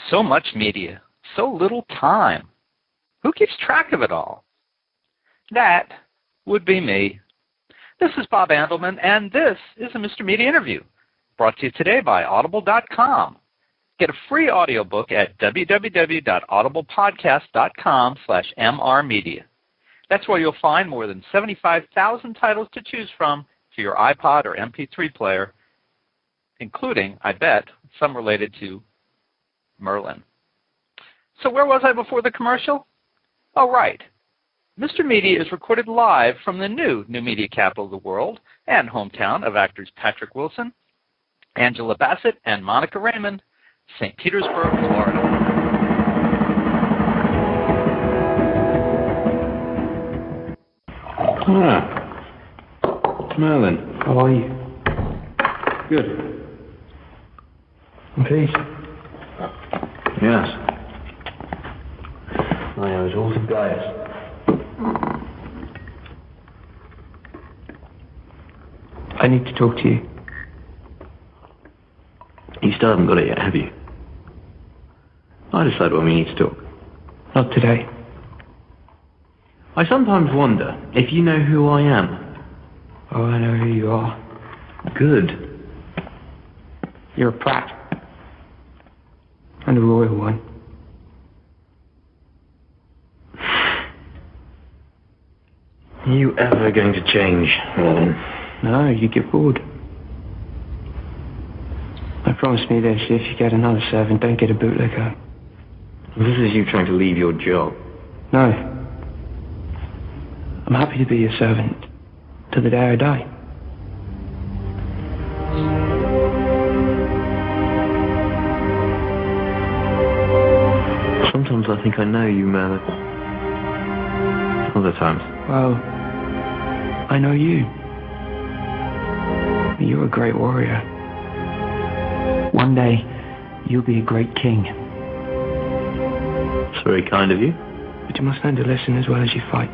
So much media, so little time. Who keeps track of it all? That would be me. This is Bob Andelman, and this is a Mr. Media interview, brought to you today by Audible.com. Get a free audiobook at www.audiblepodcast.com/mrmedia. That's where you'll find more than 75,000 titles to choose from for your iPod or MP3 player, including, I bet, some related to Merlin. So where was I before the commercial? Oh, right. Mr. Media is recorded live from the new media capital of the world and hometown of actors Patrick Wilson, Angela Bassett, and Monica Raymond, St. Petersburg, Florida. It's Merlin. How are you? Good. In peace? Yes. I was also Gaius. I need to talk to you. You still haven't got it yet, have you? I decide when we need to talk. Not today. I sometimes wonder if you know who I am. Oh, I know who you are. Good. You're a prat. And a royal one. Are you ever going to change, Merlin? No, you get bored. I promise me this, if you get another servant, don't get a bootlicker. This is you trying to leave your job. No. I'm happy to be your servant till the day I die. Sometimes I think I know you, Merlin. Other times. Well, I know you. You're a great warrior. One day, you'll be a great king. It's very kind of you. But you must learn to listen as well as you fight.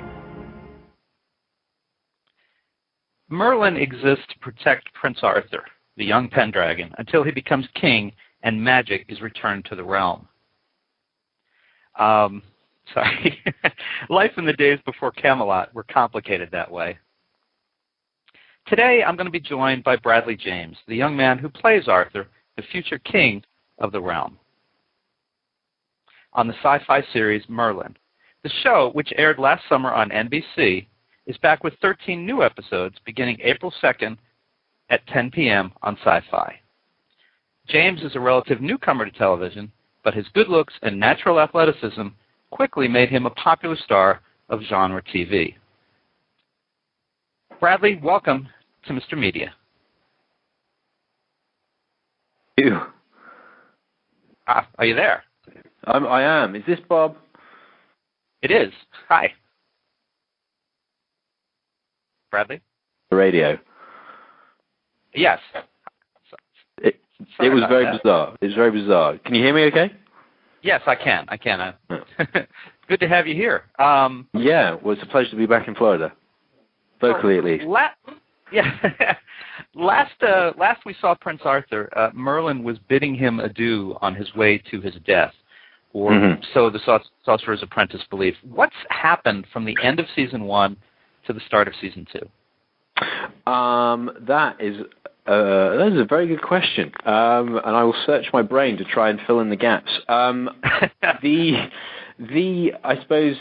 Merlin exists to protect Prince Arthur, the young Pendragon, until he becomes king and magic is returned to the realm. Sorry. Life in the days before Camelot were complicated that way. Today, I'm going to be joined by Bradley James, the young man who plays Arthur, the future king of the realm, on the sci-fi series Merlin. The show, which aired last summer on NBC, is back with 13 new episodes beginning April 2nd at 10 p.m. on Sci-Fi. James is a relative newcomer to television, but his good looks and natural athleticism quickly made him a popular star of genre TV. Bradley, welcome to Mr. Media. You. Are you there? I am. Is this Bob? It is. Hi. Bradley? The radio. Yes. It was very bizarre. It was very bizarre. Can you hear me okay? Yes, I can. Good to have you here. Yeah, well, it's a pleasure to be back in Florida. Locally, at least. Last we saw Prince Arthur, Merlin was bidding him adieu on his way to his death, or so the Sorcerer's Apprentice believed. What's happened from the end of Season 1 to the start of Season 2? That is a very good question, and I will search my brain to try and fill in the gaps. I suppose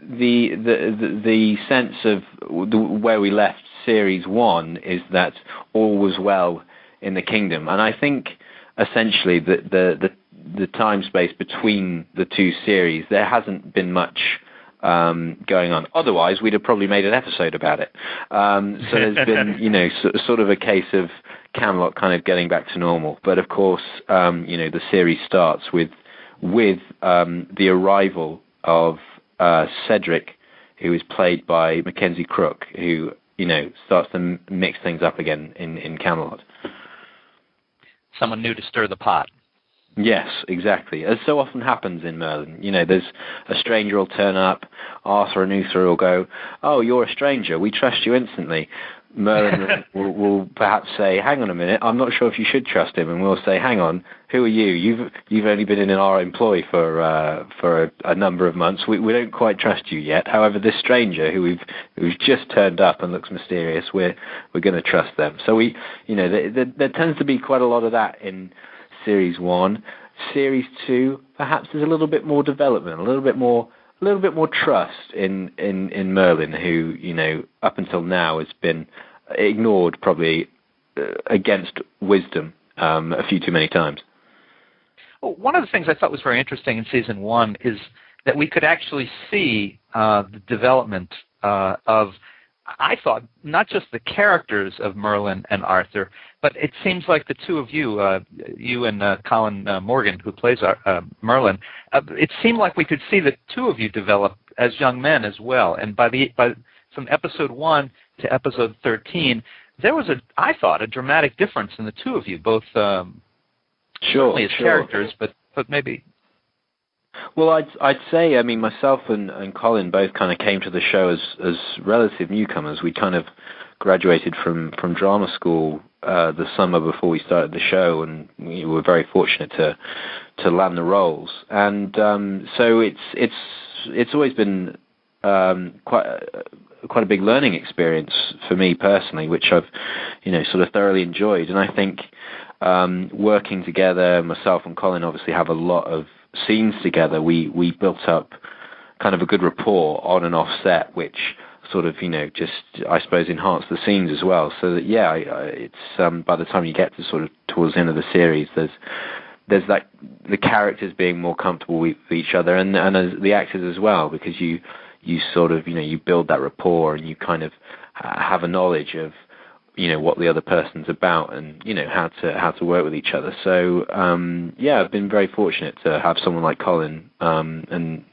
the sense of where we left Series 1 is that all was well in the kingdom, and I think essentially that the time space between the two series, there hasn't been much going on. Otherwise, we'd have probably made an episode about it. So there's been, sort of a case of Camelot kind of getting back to normal. But of course, the series starts with the arrival of Cedric, who is played by Mackenzie Crook, who starts to mix things up again in Camelot. Someone new to stir the pot. Yes, exactly. As so often happens in Merlin. There's a stranger will turn up, Arthur and Uther will go, "Oh, you're a stranger, we trust you instantly." Merlin will perhaps say, "Hang on a minute, I'm not sure if you should trust him," and we'll say, "Hang on, who are you? You've only been in our employ for a number of months. We don't quite trust you yet. However, this stranger who's just turned up and looks mysterious, we're going to trust them." So there tends to be quite a lot of that in Series 1. Series 2, perhaps there's a little bit more development, a little bit more trust in Merlin, who up until now has been ignored, probably against wisdom, a few too many times. Well, one of the things I thought was very interesting in Season 1 is that we could actually see the development of, I thought, not just the characters of Merlin and Arthur, but it seems like the two of you, you and Colin Morgan, who plays Merlin, it seemed like we could see the two of you develop as young men as well. And from Episode 1 to Episode 13, there was I thought, a dramatic difference in the two of you, both certainly as characters, but maybe. Well, I'd say, I mean, myself and Colin both kind of came to the show as relative newcomers. We kind of graduated from drama school the summer before we started the show, and we were very fortunate to land the roles. And so it's always been quite a big learning experience for me personally, which I've sort of thoroughly enjoyed. And I think working together, myself and Colin obviously have a lot of scenes together. We built up kind of a good rapport on and off set, which sort of just, I suppose, enhanced the scenes as well. So that it's by the time you get to sort of towards the end of the series, there's that the characters being more comfortable with each other, and as the actors as well, because you sort of you build that rapport, and you kind of have a knowledge of what the other person's about, and how to work with each other. So I've been very fortunate to have someone like Colin and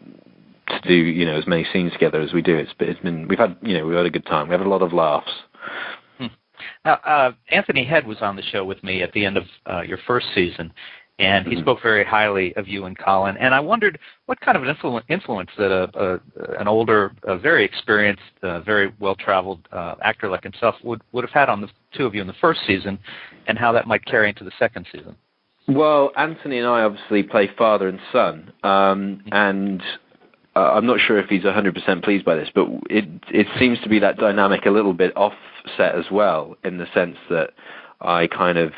to do as many scenes together as we do. We've had a good time. We have a lot of laughs. Now, Anthony Head was on the show with me at the end of your first season, and he spoke very highly of you and Colin. And I wondered what kind of an influence that an older, very experienced, very well-traveled actor like himself would have had on the two of you in the first season, and how that might carry into the second season. Well, Anthony and I obviously play father and son, and I'm not sure if he's 100% pleased by this, but it seems to be that dynamic a little bit offset as well, in the sense that I kind of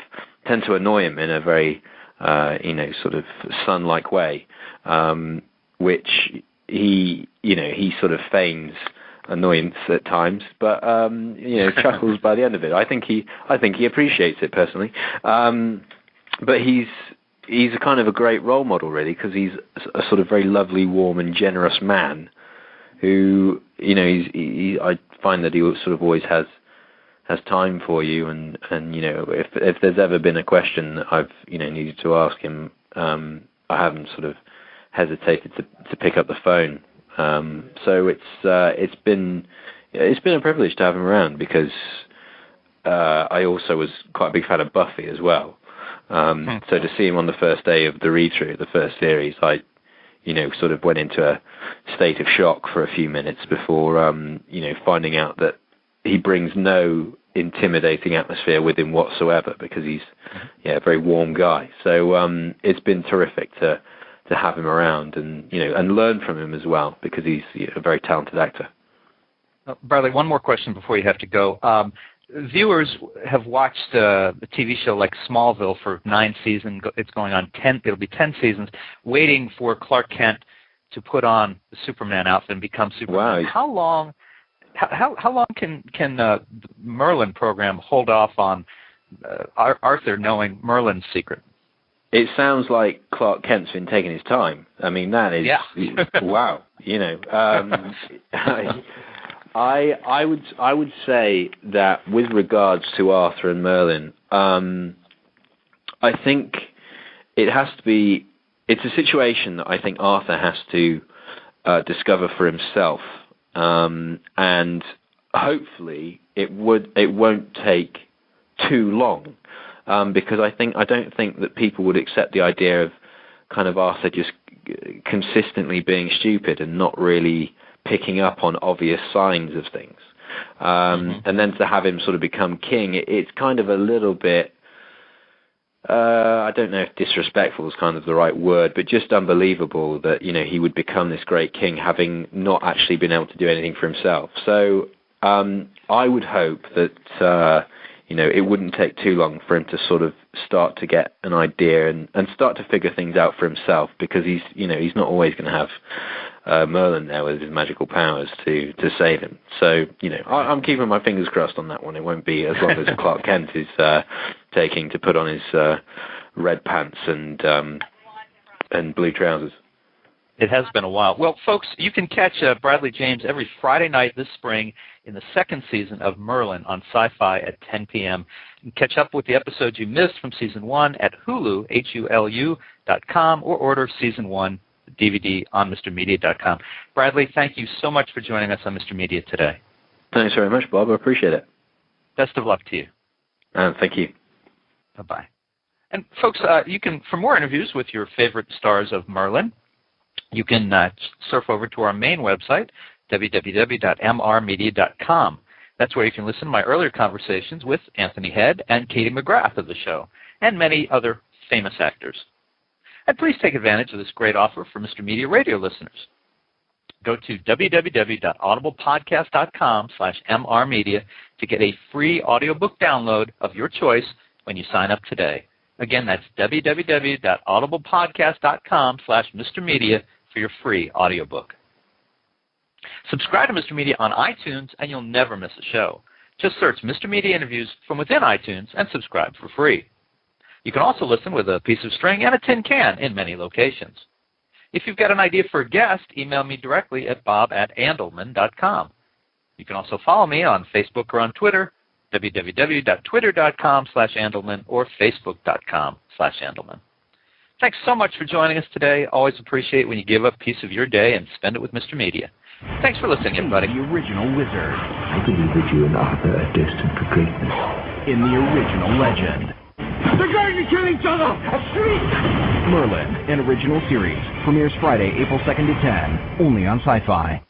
tend to annoy him in a very sort of son-like way, which he sort of feigns annoyance at times, but chuckles by the end of it. I think he appreciates it personally, but he's a kind of a great role model, really, because he's a sort of very lovely, warm, and generous man who I find that he sort of always has time for you, and if there's ever been a question that I've needed to ask him, I haven't sort of hesitated to pick up the phone. So it's been a privilege to have him around, because I also was quite a big fan of Buffy as well. So to see him on the first day of the read-through of the first series, I sort of went into a state of shock for a few minutes before finding out that he brings no intimidating atmosphere with him whatsoever, because he's a very warm guy. So it's been terrific to have him around, and and learn from him as well, because he's a very talented actor. Bradley, one more question before you have to go. Viewers have watched the TV show like Smallville for 9 seasons. It's going on 10. It'll be 10 seasons, waiting for Clark Kent to put on the Superman outfit and become Superman. Wow. How long can the Merlin program hold off on Arthur knowing Merlin's secret? It sounds like Clark Kent's been taking his time. I mean, that is wow. I would say that with regards to Arthur and Merlin, I think it has to be. It's a situation that I think Arthur has to discover for himself. And hopefully it won't take too long, because I don't think that people would accept the idea of kind of Arthur just consistently being stupid and not really picking up on obvious signs of things. and then to have him sort of become king, it's kind of a little bit. I don't know if disrespectful is kind of the right word, but just unbelievable that, he would become this great king having not actually been able to do anything for himself. So I would hope that, it wouldn't take too long for him to sort of start to get an idea and start to figure things out for himself, because he's not always going to have Merlin there with his magical powers to save him. So, I'm keeping my fingers crossed on that one. It won't be as long as Clark Kent is taking to put on his red pants and blue trousers. It has been a while. Well, folks, you can catch Bradley James every Friday night this spring in the second season of Merlin on Sci-Fi at 10 p.m. You can catch up with the episodes you missed from Season 1 at Hulu, HULU.com, or order Season 1 DVD on MrMedia.com. Bradley, thank you so much for joining us on Mr. Media today. Thanks very much, Bob. I appreciate it. Best of luck to you. Thank you. Bye-bye. And, folks, you can, for more interviews with your favorite stars of Merlin, you can surf over to our main website, www.mrmedia.com. That's where you can listen to my earlier conversations with Anthony Head and Katie McGrath of the show, and many other famous actors. And please take advantage of this great offer for Mr. Media radio listeners. Go to www.audiblepodcast.com/mrmedia to get a free audiobook download of your choice when you sign up today. Again, that's www.audiblepodcast.com/mrmedia for your free audiobook. Subscribe to Mr. Media on iTunes and you'll never miss a show. Just search Mr. Media Interviews from within iTunes and subscribe for free. You can also listen with a piece of string and a tin can in many locations. If you've got an idea for a guest, email me directly at bob@andelman.com. You can also follow me on Facebook or on Twitter, www.twitter.com/Andelman or facebook.com/Andelman. Thanks so much for joining us today. Always appreciate when you give up a piece of your day and spend it with Mr. Media. Thanks for listening, everybody. The original wizard. I believe that you and Arthur are destined for greatness. In the original legend. They're going to kill each other! A shriek! Merlin, an original series. Premieres Friday, April 2nd to 10. Only on Sci-Fi.